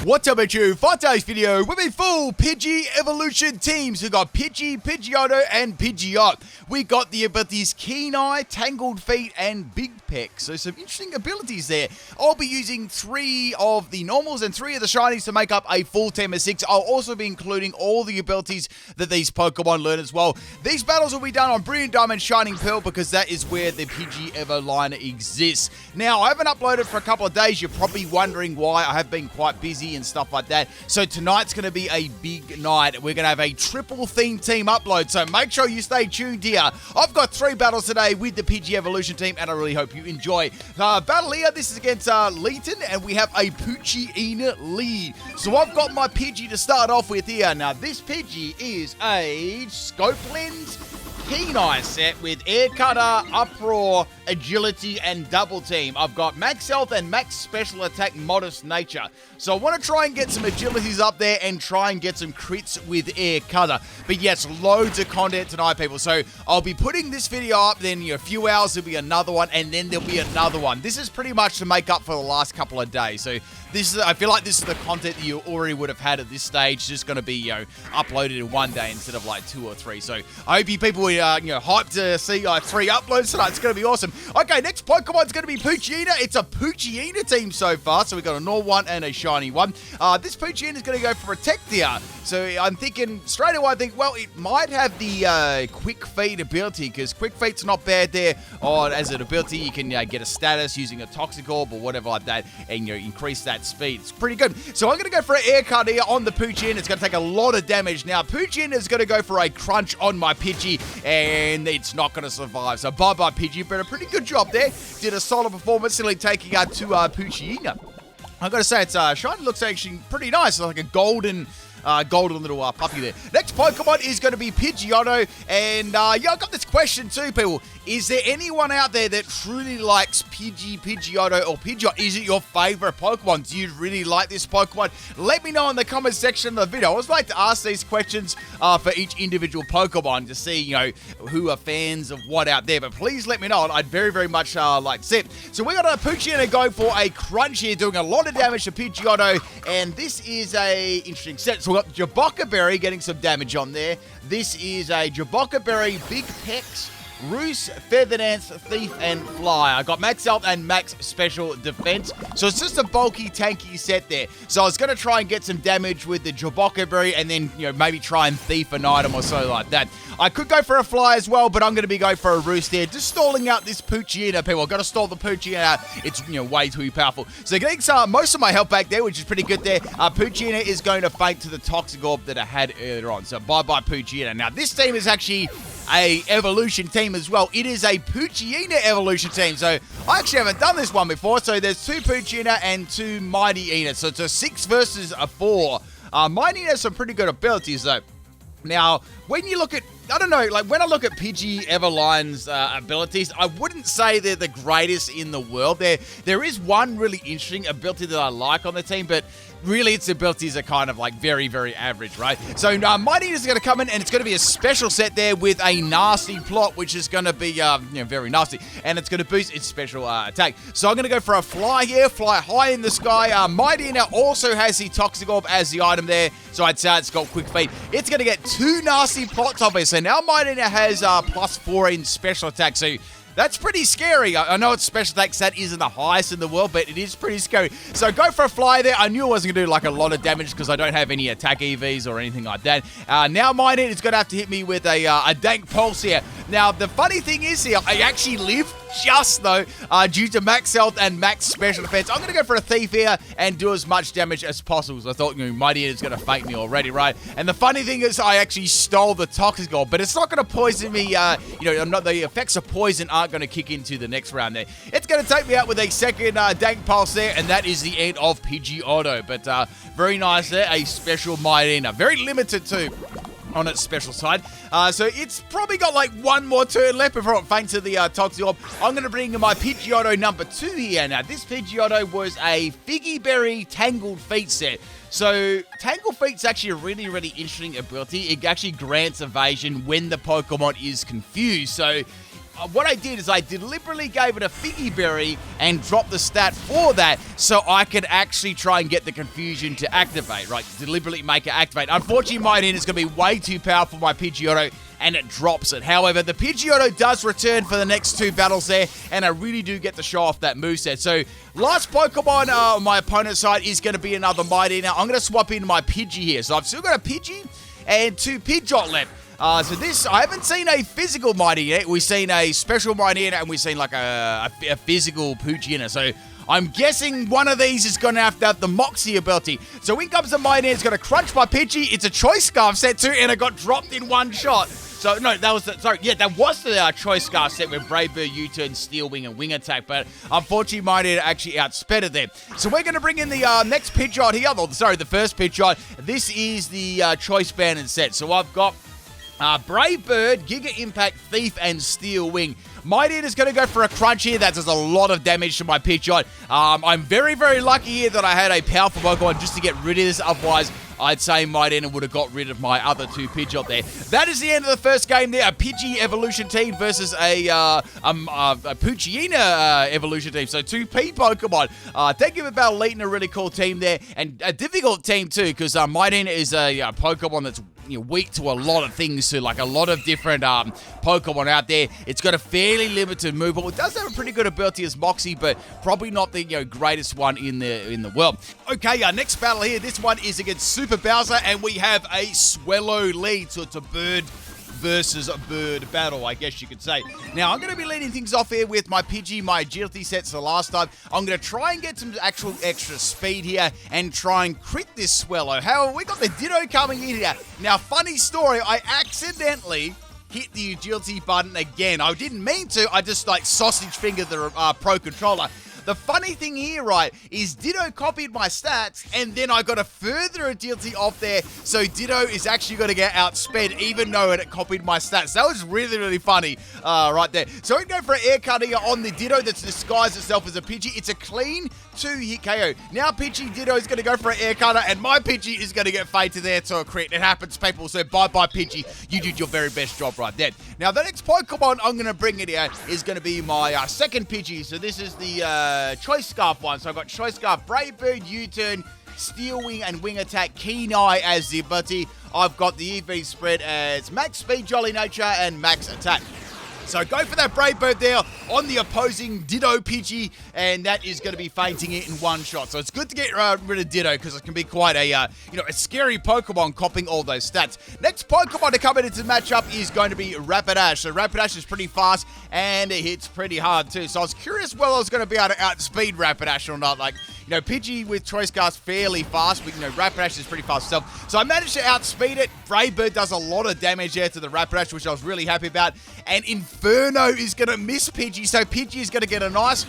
What's up, you? For today's video, we've been full Pidgey evolution teams. We've got Pidgey, Pidgeotto, and Pidgeot. We got the abilities Keen Eye, Tangled Feet, and Big Peck. So some interesting abilities there. I'll be using 3 of the normals and 3 of the shinies to make up a full team of 6. I'll also be including all the abilities that these Pokemon learn as well. These battles will be done on Brilliant Diamond, Shining Pearl, because that is where the Pidgey Evo line exists. Now, I haven't uploaded for a couple of days. You're probably wondering why. I have been quite busy and stuff like that. So tonight's going to be a big night. We're going to have a triple theme team upload, so make sure you stay tuned here. I've got 3 battles today with the Pidgey Evolution team, and I really hope you enjoy. Battle here, this is against Leeton, and we have a Pidgeotto lead. So I've got my Pidgey to start off with here. Now, this Pidgey is a Scopeland Keen Eye set with Air Cutter, Uproar, Agility, and Double Team. I've got Max Health and Max Special Attack, Modest Nature. So I want to try and get some Agilities up there and try and get some crits with Air Cutter. But yes, loads of content tonight, people. So I'll be putting this video up, then in a few hours there'll be another one, and then there'll be another one. This is pretty much to make up for the last couple of days. So this is, I feel like this is the content that you already would have had at this stage, just going to be, uploaded in one day instead of like 2 or 3. So I hope you people are, hyped to see 3 uploads tonight. It's going to be awesome. Okay, next Pokemon's going to be Poochyena. It's a Poochyena team so far. So we've got a normal one and a shiny one. This Poochyena is going to go for Protect here. So I'm thinking straight away, well, it might have the Quick Feet ability, because Quick Feet's not bad there. Or as an ability, you can get a status using a Toxic Orb or whatever like that, and increase that speed. It's pretty good. So I'm going to go for an Air Cut here on the Poochyena. It's going to take a lot of damage. Now, Poochyena is going to go for a Crunch on my Pidgey, and it's not going to survive. So bye-bye, Pidgey, but a pretty good job there. Did a solid performance, nearly taking out to Poochyena. I've got to say, its shiny looks actually pretty nice. It's like a golden little puppy there. Next Pokemon is going to be Pidgeotto, and I got this question too, people. Is there anyone out there that truly likes Pidgeotto, or Pidgeot? Is it your favorite Pokemon? Do you really like this Pokemon? Let me know in the comment section of the video. I always like to ask these questions for each individual Pokemon to see, who are fans of what out there. But please let me know. I'd very, very much like to see it. So we got a Poochyena go for a Crunch here, doing a lot of damage to Pidgeotto, and this is a interesting set. So we got Jaboca Berry getting some damage on there. This is a Jaboca Berry, Big Pecs, Roost, Feather Dance, Thief, and Fly. I got Max Health and Max Special Defense. So it's just a bulky, tanky set there. So I was going to try and get some damage with the Jaboca Berry, and then, maybe try and thief an item or so like that. I could go for a Fly as well, but I'm going to be going for a Roost here. Just stalling out this Poochyena, people. I've got to stall the Poochyena out. It's, way too powerful. So getting most of my health back there, which is pretty good there. Poochyena is going to faint to the Toxic Orb that I had earlier on. So bye-bye, Poochyena. Now, this team is actually a evolution team as well. It is a Poochyena evolution team. So I actually haven't done this one before. So there's 2 Poochyena and 2 Mightyena. So it's a 6 versus a 4. Mightyena has some pretty good abilities though. Now, when you look at, I don't know, when I look at Pidgey Everline's abilities, I wouldn't say they're the greatest in the world. There is one really interesting ability that I like on the team, but really its abilities are kind of very, very average, right? So Mighty is going to come in, and it's going to be a special set there with a nasty plot, which is going to be very nasty, and it's going to boost its special attack. So I'm going to go for a Fly here, fly high in the sky. Mighty now also has the Toxic Orb as the item there, so I'd say it's got Quick Feet. It's going to get 2 nasty plots off it. So now Mighty now has +4 in special attack. So that's pretty scary. I know its special attack stat isn't the highest in the world, but it is pretty scary. So go for a Fly there. I knew I wasn't going to do a lot of damage because I don't have any attack EVs or anything like that. Now Mighty is going to have to hit me with a Dank Pulse here. Now, the funny thing is here, I actually live just, though, due to Max Health and Max Special Defense. I'm going to go for a Thief here and do as much damage as possible. So I thought, Mighty is going to faint me already, right? And the funny thing is I actually stole the Toxic Orb, but it's not going to poison me. The effects of poison aren't going to kick into the next round there. It's going to take me out with a second Dank Pulse there, and that is the end of Pidgeotto. But very nice there, a special Mightyena. Very limited too on its special side. So it's probably got one more turn left before it faints to the Toxic Orb. I'm going to bring in my Pidgeotto number 2 here. Now, this Pidgeotto was a Figgy Berry Tangled Feet set. So, Tangled Feet's actually a really, really interesting ability. It actually grants evasion when the Pokemon is confused. So, what I did is I deliberately gave it a Figgy Berry and dropped the stat for that so I could actually try and get the confusion to activate, right? Deliberately make it activate. Unfortunately, my end is going to be way too powerful for my Pidgeotto, and it drops it. However, the Pidgeotto does return for the next 2 battles there, and I really do get to show off that moveset. So, last Pokemon on my opponent's side is going to be another Mighty. Now, I'm going to swap in my Pidgey here. So, I've still got a Pidgey and 2 Pidgeot left. So this, I haven't seen a physical Mighty yet. We've seen a special Mighty and we've seen like a physical Poochie. So I'm guessing one of these is going to have the Moxie ability. So in comes the Mighty, it's going to crunch my Pidgey. It's a Choice Scarf set too, and it got dropped in one shot. So, no, that was the, sorry, yeah, that was the Choice Scarf set with Brave Bird, U-Turn, Steel Wing, and Wing Attack, but unfortunately, Mighty actually outsped it there. So, we're going to bring in the next Pidgeot here, the first Pidgeot. This is the Choice Banded set. So, I've got Brave Bird, Giga Impact, Thief, and Steel Wing. Mighty is going to go for a crunch here. That does a lot of damage to my Pidgeot. I'm very, very lucky here that I had a powerful Pokemon just to get rid of this. Otherwise, I'd say Mighty would have got rid of my other 2 Pidgeot there. That is the end of the first game there. A Pidgey evolution team versus a Poochyena evolution team. So 2 P Pokemon. Thank you for Battle leading a really cool team there. And a difficult team too, because Mighty is a Pokemon that's weak to a lot of things too, like a lot of different Pokemon out there. It's got a fairly limited move, but it does have a pretty good ability as Moxie, but probably not the greatest one in the world. Okay, our next battle here, this one is against Super Bowser, and we have a Swellow lead, so it's a bird versus a bird battle, I guess you could say. Now, I'm going to be leading things off here with my Pidgey, my agility sets the last time. I'm going to try and get some actual extra speed here and try and crit this Swellow. However, we got the Ditto coming in here. Now, funny story, I accidentally hit the agility button again. I didn't mean to, I just sausage fingered the Pro Controller. The funny thing here, right, is Ditto copied my stats, and then I got a further agility off there, so Ditto is actually going to get outsped, even though it copied my stats. That was really, really funny right there. So we go for an air cut here on the Ditto that's disguised itself as a Pidgey. It's a clean 2-hit KO. Now Pidgey Ditto is going to go for an air cutter, and my Pidgey is going to get fated there to a crit. It happens, people, so bye-bye Pidgey. You did your very best job right there. Now, the next Pokemon I'm going to bring in here is going to be my second Pidgey. So this is the Choice Scarf one. So I've got Choice Scarf, Brave Bird, U-Turn, Steel Wing, and Wing Attack, Keen Eye as the ability. I've got the EV spread as Max Speed, Jolly Nature, and Max Attack. So go for that Brave Bird there on the opposing Ditto Pidgey, and that is going to be fainting it in one shot. So it's good to get rid of Ditto because it can be quite a scary Pokemon copying all those stats. Next Pokemon to come into the matchup is going to be Rapidash. So Rapidash is pretty fast and it hits pretty hard too. So I was curious whether I was going to be able to outspeed Rapidash or not. Pidgey with Choice Scarf's fairly fast, but, Rapidash is pretty fast itself. So I managed to outspeed it. Brave Bird does a lot of damage there to the Rapidash, which I was really happy about. And Inferno is going to miss Pidgey, so Pidgey is going to get a nice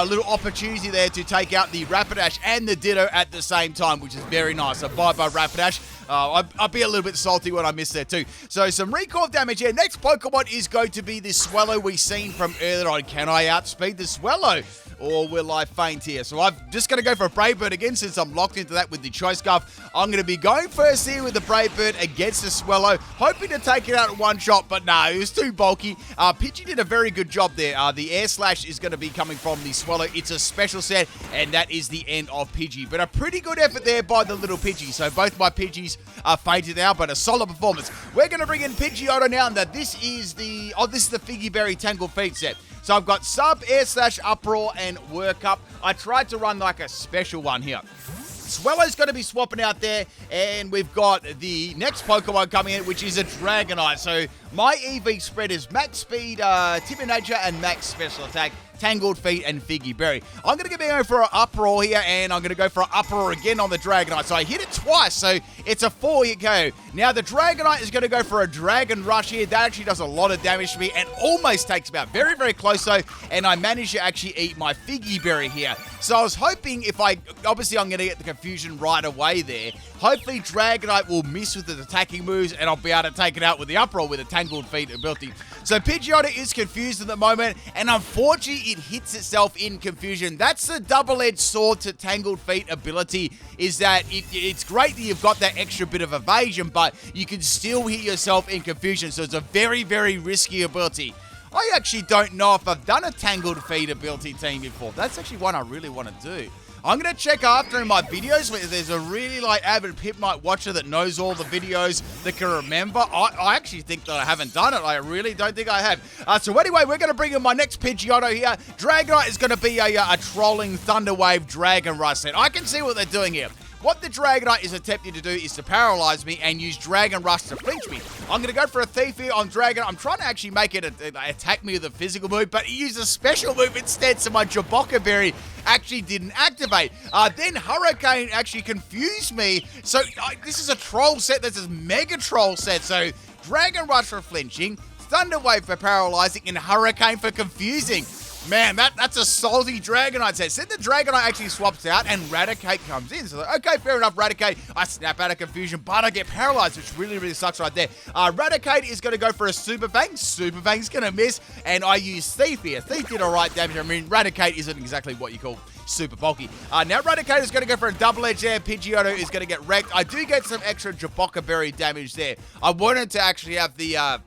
little opportunity there to take out the Rapidash and the Ditto at the same time, which is very nice. So bye-bye Rapidash. I'd be a little bit salty when I missed there too. So some recall damage here. Next Pokemon is going to be this Swellow we've seen from earlier on. Can I outspeed the Swellow? Or will I faint here? So I'm just going to go for a Brave Bird again since I'm locked into that with the Choice Scarf. I'm going to be going first here with the Brave Bird against the Swellow, hoping to take it out in one shot, but no, it was too bulky. Pidgey did a very good job there. The Air Slash is going to be coming from the Swellow. It's a special set, and that is the end of Pidgey. But a pretty good effort there by the little Pidgey. So both my Pidgeys are fainted now, but a solid performance. We're going to bring in Pidgeotto now, and this is the Figgy Berry Tangled Feet set. So I've got Sub, Air Slash, Uproar, and Work Up. I tried to run a special one here. Swellow's going to be swapping out there, and we've got the next Pokemon coming in, which is a Dragonite. So my EV spread is Max Speed, Timid Nature, and Max Special Attack, Tangled Feet, and Figgy Berry. I'm going to go for an Uproar here, and I'm going to go for an Uproar again on the Dragonite. So I hit it twice, so it's a 4-hit KO. Now the Dragonite is going to go for a Dragon Rush here. That actually does a lot of damage to me and almost takes me out. Very, very close though, and I managed to actually eat my Figgy Berry here. So I was hoping obviously I'm going to get the confusion right away there. Hopefully Dragonite will miss with the attacking moves, and I'll be able to take it out with the Uproar with a Tangled Feet ability. So Pidgeotto is confused at the moment, and unfortunately it hits itself in confusion. That's the double-edged sword to Tangled Feet ability, is that it's great that you've got that extra bit of evasion, but you can still hit yourself in confusion. So it's a very, very risky ability. I actually don't know if I've done a Tangled Feet ability team before. That's actually one I really want to do. I'm going to check after in my videos where there's a really avid PIMPNITE watcher that knows all the videos that can remember. I actually think that I haven't done it. I really don't think I have. So anyway, we're going to bring in my next Pidgeotto here. Dragonite is going to be a trolling Thunderwave Dragon Rush set. I can see what they're doing here. What the Dragonite is attempting to do is to paralyze me and use Dragon Rush to flinch me. I'm going to go for a Thief here on Dragon. I'm trying to actually make it attack me with a physical move, but he used a special move instead, so my Jabocca Berry actually didn't activate. Then Hurricane actually confused me. So this is a troll set. This is Mega Troll set. So Dragon Rush for flinching, Thunder Wave for paralyzing, and Hurricane for confusing. Man, that's a salty Dragonite set. Said the Dragonite actually swaps out and Raticate comes in. So, okay, fair enough, Raticate. I snap out of confusion, but I get paralyzed, which really sucks right there. Raticate is going to go for a Super Fang. Super Fang's going to miss, and I use Thief here. Thief did all right damage. I mean, Raticate isn't exactly what you call super bulky. Now Raticate is going to go for a double edge there. Pidgeotto is going to get wrecked. I do get some extra Jabocca Berry damage there. I wanted to actually have the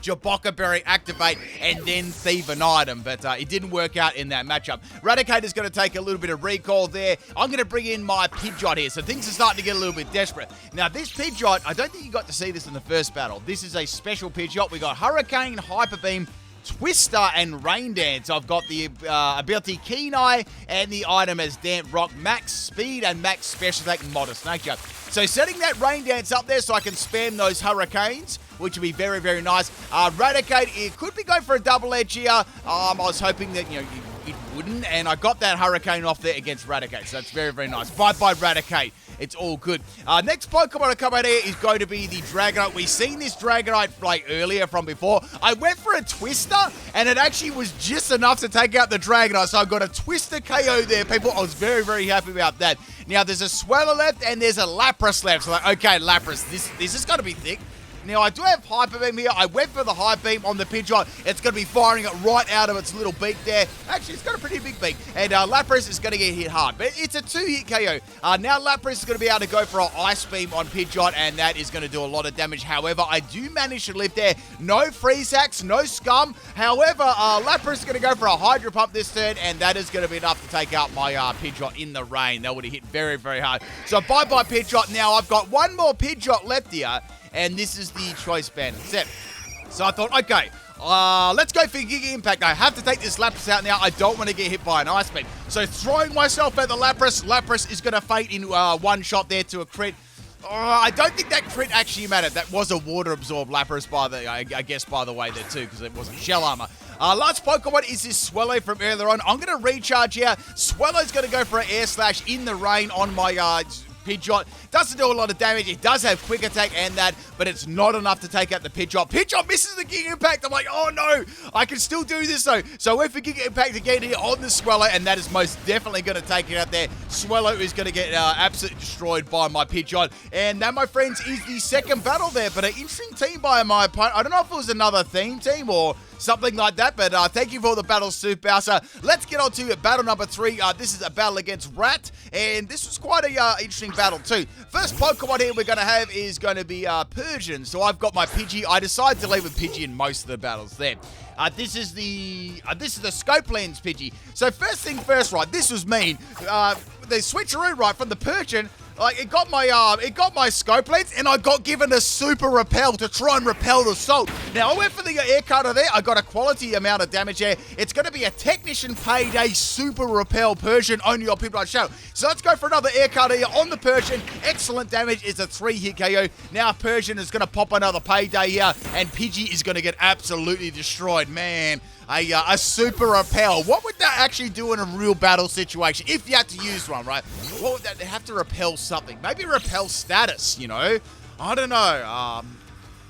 Jabocca Berry activate and then thieve an item, but it didn't work out in that matchup. Raticate is going to take a little bit of recall there. I'm going to bring in my Pidgeot here, so things are starting to get a little bit desperate. Now, this Pidgeot, I don't think you got to see this in the first battle. This is a special Pidgeot. We got Hurricane, Hyper Beam, Twister, and Rain Dance. I've got the ability Keen Eye and the item as Damp Rock, Max Speed, and Max Special Attack, Modest Nature. So setting that Rain Dance up there so I can spam those Hurricanes, which would be very nice. Raticate, it could be going for a double edge here. I was hoping that, it wouldn't, and I got that Hurricane off there against Raticate, so that's very nice. Bye-bye, Raticate. It's all good. Next Pokemon to come out here is going to be the Dragonite. We've seen this Dragonite earlier from before. I went for a Twister, and it actually was just enough to take out the Dragonite. So I've got a Twister KO there, people. I was very happy about that. Now, there's a Swellow left, and there's a Lapras left. So, okay, Lapras, this is going to be thick. Now, I do have Hyper Beam here. I went for the Hyper Beam on the Pidgeot. It's going to be firing it right out of its little beak there. Actually, it's got a pretty big beak. And Lapras is going to get hit hard. But it's a 2-hit KO. Now, Lapras is going to be able to go for an Ice Beam on Pidgeot, and that is going to do a lot of damage. However, I do manage to live there. No Freeze Hacks, no Scum. However, Lapras is going to go for a Hydro Pump this turn, and that is going to be enough to take out my Pidgeot in the rain. That would have hit very hard. So, bye-bye, Pidgeot. Now, I've got one more Pidgeot left here. And this is the Choice Band set. So I thought, okay, let's go for Giga Impact. I have to take this Lapras out now. I don't want to get hit by an Ice Beam. So throwing myself at the Lapras. Lapras is going to fade in one shot there to a crit. I don't think that crit actually mattered. That was a Water Absorb Lapras, I guess, by the way, there too, because it wasn't Shell Armor. Last Pokemon is this Swellow from earlier on. I'm going to recharge here. Swellow's going to go for an Air Slash in the rain on my Pidgeot. Doesn't do a lot of damage. It does have Quick Attack and that, but it's not enough to take out the Pidgeot. Pidgeot misses the Giga Impact. I'm like, oh no, I can still do this though. So I went for Giga Impact again here on the Swellow, and that is most definitely going to take it out there. Swellow is going to get absolutely destroyed by my Pidgeot. And that, my friends, is the second battle there, but an interesting team by my opponent. I don't know if it was another theme team or something like that, but thank you for all the battles, Super Bowser. Let's get on to battle number 3. This is a battle against Rat, and this was quite a interesting battle too. First Pokemon here we're going to have is going to be Persian. So I've got my Pidgey. I decided to leave with Pidgey in most of the battles there. This is the Scope Lens Pidgey. So first thing first, right, this was mean. The switcheroo, right, from the Persian. Like, it got my Scope Lens, and I got given a Super Repel to try and repel the Salt. Now, I went for the Air Cutter there. I got a quality amount of damage there. It's going to be a Technician Payday Super Repel Persian only on Pidgeot Shadow. So let's go for another Air Cutter here on the Persian. Excellent damage. It's a 3-hit KO. Now, Persian is going to pop another Payday here, and Pidgey is going to get absolutely destroyed. Man, a Super Repel. What would that actually do in a real battle situation? If you had to use one, right? What would that? They have to repel something. Maybe repel status, I don't know.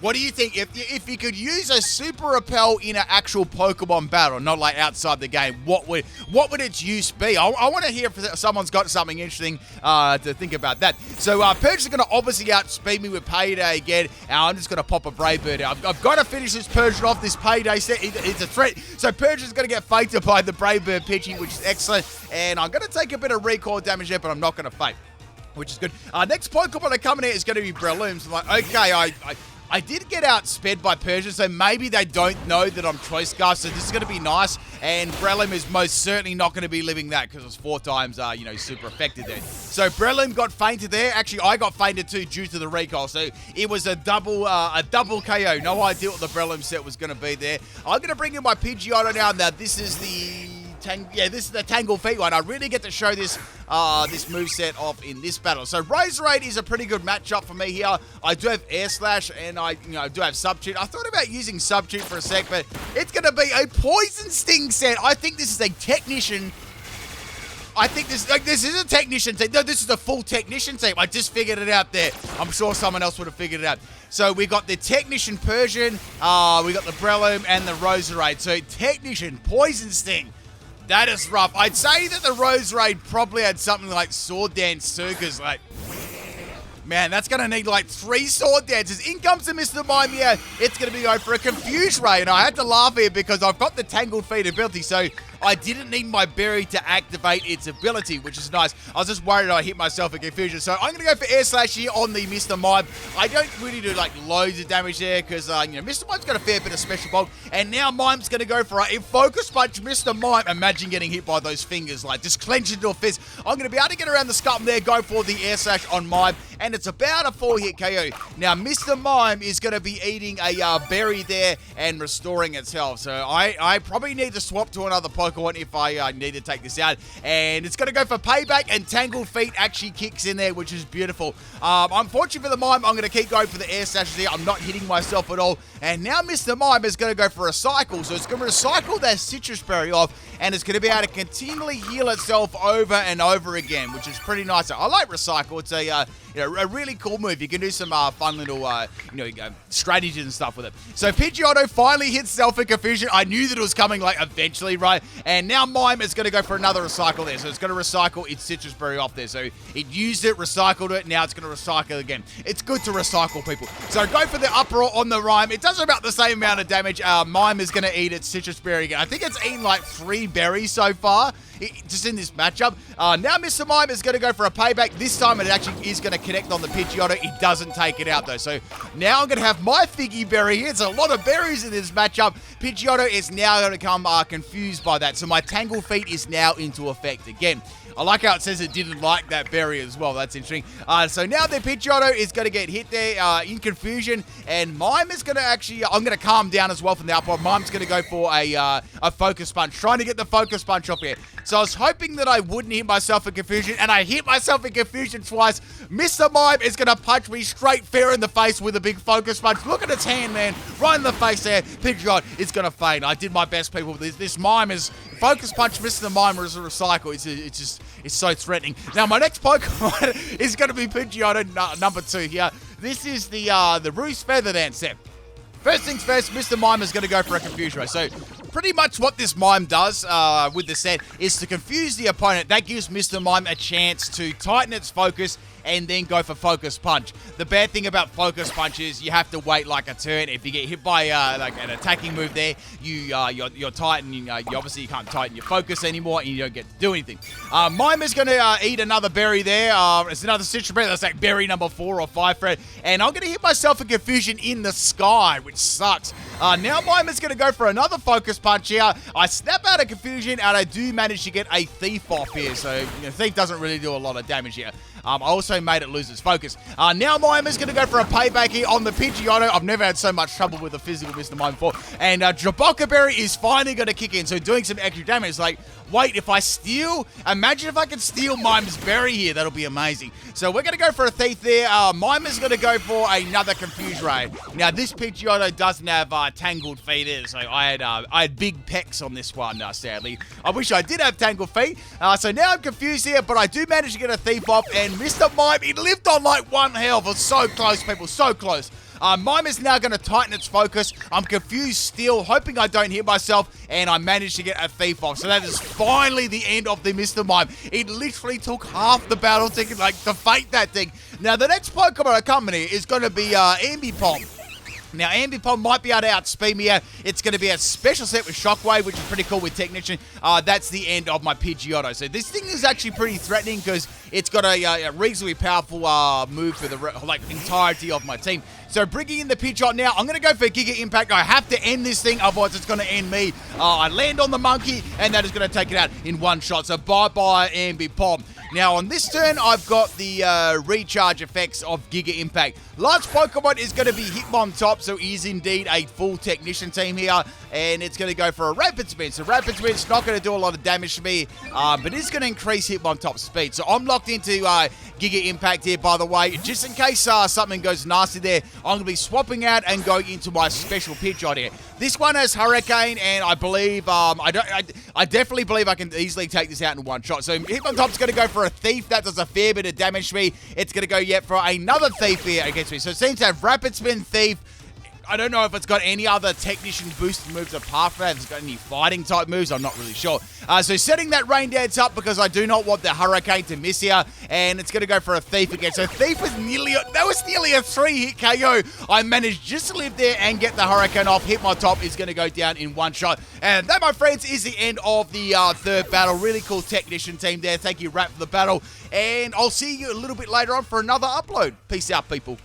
What do you think? If you could use a Super Repel in an actual Pokemon battle, not like outside the game, what would its use be? I want to hear if someone's got something interesting to think about that. So Purge is going to obviously outspeed me with Payday again, and I'm just going to pop a Brave Bird out. I've got to finish this Purge off. This Payday set, it's a threat. So Purge is going to get fated by the Brave Bird Pidgey, which is excellent, and I'm going to take a bit of recoil damage there, but I'm not going to fake, which is good. Next Pokemon to come in here is going to be Breloom. So I'm like, okay, I did get outsped by Persian, so maybe they don't know that I'm Choice Scarf, so this is going to be nice. And Breloom is most certainly not going to be living that because it's 4 times, super affected there. So Breloom got fainted there. Actually, I got fainted too due to the recoil. So it was a double KO. No idea what the Breloom set was going to be there. I'm going to bring in my Pidgeotto now. Now, this is the... this is the Tangle Feet one. I really get to show this moveset off in this battle. So Roserade is a pretty good matchup for me here. I do have Air Slash and I do have Substitute. I thought about using Substitute for a sec, but it's going to be a Poison Sting set. I think this is a Technician. I think this is a Technician team. No, this is a full Technician team. I just figured it out there. I'm sure someone else would have figured it out. So we got the Technician Persian, we got the Breloom and the Roserade. So Technician, Poison Sting. That is rough. I'd say that the Roserade probably had something like Sword Dance too, because man, that's going to need 3 Sword Dances. In comes the Mr. Mime here. It's going to be going for a Confuse Ray, and I had to laugh here because I've got the Tangled Feet ability, so I didn't need my berry to activate its ability, which is nice. I was just worried I hit myself in Confusion, so I'm going to go for Air Slash here on the Mr. Mime. I don't really do loads of damage there because Mr. Mime's got a fair bit of special bulk, and now Mime's going to go for a Focus Punch. Mr. Mime, imagine getting hit by those fingers, just clench into a fist. I'm going to be able to get around the scuttle there, go for the Air Slash on Mime, and it's about a 4-hit KO. Now, Mr. Mime is going to be eating a berry there and restoring its health, so I probably need to swap to another Pokemon if I need to take this out. And it's going to go for Payback, and Tangled Feet actually kicks in there, which is beautiful. Unfortunately for the Mime, I'm going to keep going for the Air Slashes here. I'm not hitting myself at all. And now Mr. Mime is going to go for a Recycle. So it's going to recycle that Citrus Berry off, and it's going to be able to continually heal itself over and over again, which is pretty nice. I like Recycle. It's a really cool move. You can do some fun little strategies and stuff with it. So Pidgeotto finally hits Self in Confusion. I knew that it was coming eventually, right? And now Mime is going to go for another Recycle there. So it's going to recycle its Citrus Berry off there. So it used it, recycled it. Now it's going to recycle again. It's good to recycle, people. So go for the Uproar on the Rhyme. It does about the same amount of damage. Mime is going to eat its Citrus Berry again. I think it's eaten 3 berries so far. Just in this matchup. Now Mr. Mime is going to go for a Payback. This time it actually is going to connect on the Pidgeotto. It doesn't take it out though. So now I'm going to have my Figgy Berry here. It's a lot of berries in this matchup. Pidgeotto is now going to become confused by that. So my Tangle Feet is now into effect again. I like how it says it didn't like that berry as well. That's interesting. So now the Pidgeotto is going to get hit there in Confusion. And Mime is going to actually... I'm going to calm down as well from the upward. Mime's going to go for a Focus Punch. Trying to get the Focus Punch off here. So I was hoping that I wouldn't hit myself in Confusion. And I hit myself in Confusion twice. Mr. Mime is going to punch me straight fair in the face with a big Focus Punch. Look at its hand, man. Right in the face there. Pidgeot is going to faint. I did my best, people. This Mime is... Focus Punch Mr. Mime is a Recycle. It's so threatening. Now, my next Pokemon is going to be Pidgeotto number 2 here. This is the Roost Feather Dance set. First things first, Mr. Mime is going to go for a Confuse Ray. So, pretty much what this Mime does with the set is to confuse the opponent. That gives Mr. Mime a chance to tighten its focus and then go for Focus Punch. The bad thing about Focus Punch is you have to wait a turn. If you get hit by an attacking move there, you're tightened. You obviously can't tighten your focus anymore, and you don't get to do anything. Mime is going to eat another berry there. It's another Citrus Berry. That's berry number 4 or 5 for it. And I'm going to hit myself a Confusion in the sky, which sucks. Now Mime is going to go for another Focus Punch here. I snap out of Confusion, and I do manage to get a Thief off here. So Thief doesn't really do a lot of damage here. I also made it lose its focus. Now Mime is going to go for a Payback here on the Pidgeotto. I've never had so much trouble with a physical Mr. Mime before. And Jaboka Berry is finally going to kick in, so doing some extra damage. Wait, if I steal... Imagine if I could steal Mime's berry here. That'll be amazing. So we're going to go for a Thief there. Mime is going to go for another Confuse Ray. Now, this Pidgeotto doesn't have Tangled Feet either, so I had big pecs on this one, sadly. I wish I did have Tangled Feet. So now I'm confused here, but I do manage to get a Thief off, and Mr. Mime, it lived on 1 health. It's so close, people, so close. Mime is now going to tighten its focus. I'm confused still, hoping I don't hit myself, and I managed to get a Thief off. So that is finally the end of the Mr. Mime. It literally took half the battle to fight that thing. Now, the next Pokemon I come in here is going to be Ambipom. Now, Ambipom might be able to outspeed me out. It's going to be a special set with Shockwave, which is pretty cool with Technician. That's the end of my Pidgeotto. So this thing is actually pretty threatening because it's got a reasonably powerful move for the entirety of my team. So bringing in the Pidgeot now, I'm going to go for Giga Impact. I have to end this thing, otherwise it's going to end me. I land on the monkey, and that is going to take it out in one shot. So bye-bye, Ambipom. Now, on this turn, I've got the recharge effects of Giga Impact. Large Pokemon is going to be Hitmontop, so he is indeed a full Technician team here, and it's going to go for a Rapid Spin. So Rapid Spin's not going to do a lot of damage to me, but it's going to increase Hitmontop's speed. So I'm locked into Giga Impact here, by the way. Just in case something goes nasty there, I'm going to be swapping out and going into my special Pidgeot here. This one has Hurricane, and I believe, I definitely believe I can easily take this out in one shot. So Hitmontop's going to go for a Thief. That does a fair bit of damage to me. It's going to go yet for another Thief here against me. So it seems to have Rapid Spin, Thief. I don't know if it's got any other Technician boosted moves apart from that. If it's got any fighting type moves, I'm not really sure. So setting that Rain Dance up because I do not want the Hurricane to miss here. And it's going to go for a Thief again. So Thief was nearly a 3-hit KO. I managed just to live there and get the Hurricane off. Hitmontop is going to go down in one shot. And that, my friends, is the end of the third battle. Really cool Technician team there. Thank you, Rap, for the battle. And I'll see you a little bit later on for another upload. Peace out, people.